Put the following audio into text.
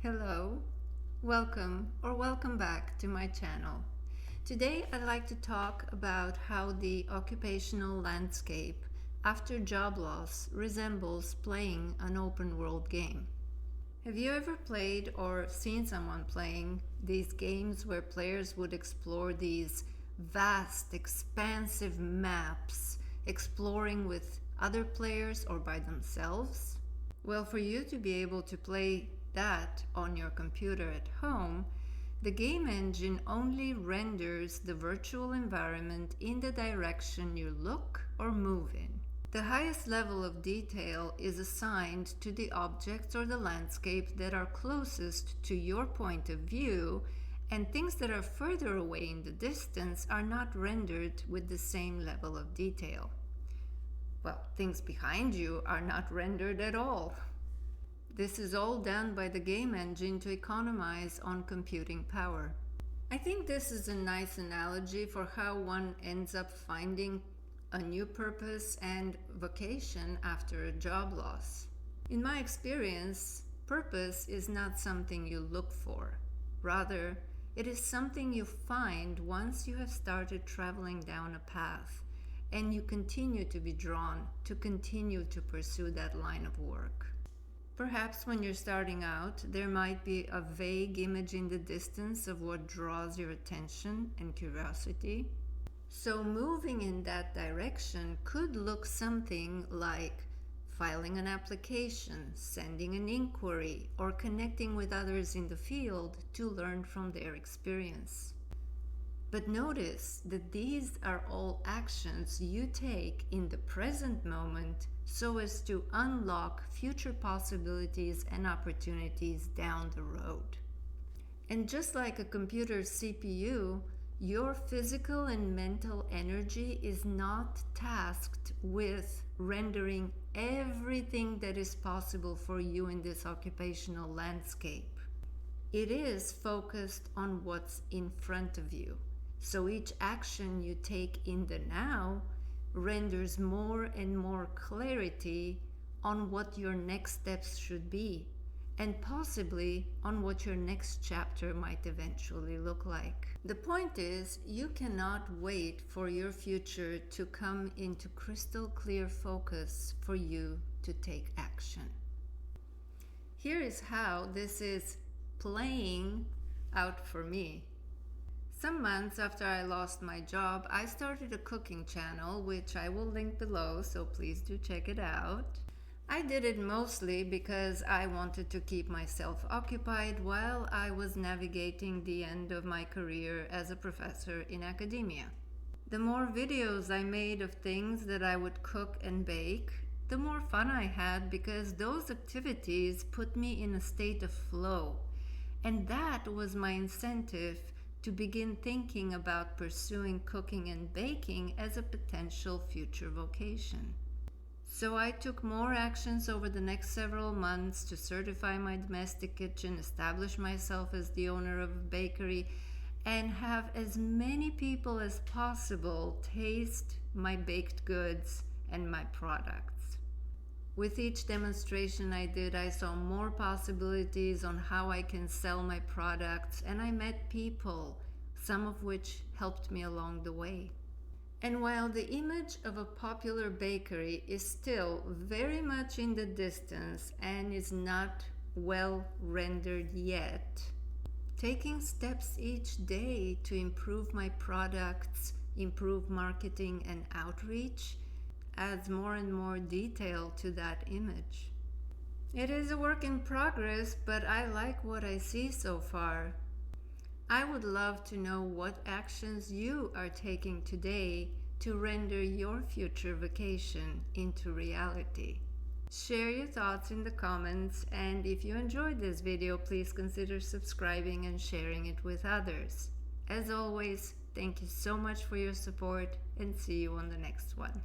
Hello, welcome back to my channel. Today I'd like to talk about how the occupational landscape after job loss resembles playing an open world game. Have you ever played or seen someone playing these games where players would explore these vast, expansive maps, exploring with other players or by themselves? Well, for you to be able to play that on your computer at home, the game engine only renders the virtual environment in the direction you look or move in. The highest level of detail is assigned to the objects or the landscape that are closest to your point of view, and things that are further away in the distance are not rendered with the same level of detail. Well, things behind you are not rendered at all. This is all done by the game engine to economize on computing power. I think this is a nice analogy for how one ends up finding a new purpose and vocation after a job loss. In my experience, purpose is not something you look for. Rather, it is something you find once you have started traveling down a path and you continue to be drawn to continue to pursue that line of work. Perhaps when you're starting out, there might be a vague image in the distance of what draws your attention and curiosity. So moving in that direction could look something like filing an application, sending an inquiry, or connecting with others in the field to learn from their experience. But notice that these are all actions you take in the present moment so as to unlock future possibilities and opportunities down the road. And just like a computer CPU, your physical and mental energy is not tasked with rendering everything that is possible for you in this occupational landscape. It is focused on what's in front of you. So each action you take in the now renders more and more clarity on what your next steps should be, and possibly on what your next chapter might eventually look like. The point is, you cannot wait for your future to come into crystal clear focus for you to take action. Here is how this is playing out for me. Some months after I lost my job, I started a cooking channel, which I will link below, so please do check it out. I did it mostly because I wanted to keep myself occupied while I was navigating the end of my career as a professor in academia. The more videos I made of things that I would cook and bake, the more fun I had because those activities put me in a state of flow. And that was my incentive to begin thinking about pursuing cooking and baking as a potential future vocation. So I took more actions over the next several months to certify my domestic kitchen, establish myself as the owner of a bakery, and have as many people as possible taste my baked goods and my products. With each demonstration I did, I saw more possibilities on how I can sell my products, and I met people, some of which helped me along the way. And while the image of a popular bakery is still very much in the distance and is not well rendered yet, taking steps each day to improve my products, improve marketing and outreach, adds more and more detail to that image. It is a work in progress, but I like what I see so far. I would love to know what actions you are taking today to render your future vacation into reality. Share your thoughts in the comments, and if you enjoyed this video, please consider subscribing and sharing it with others. As always, thank you so much for your support, and see you on the next one.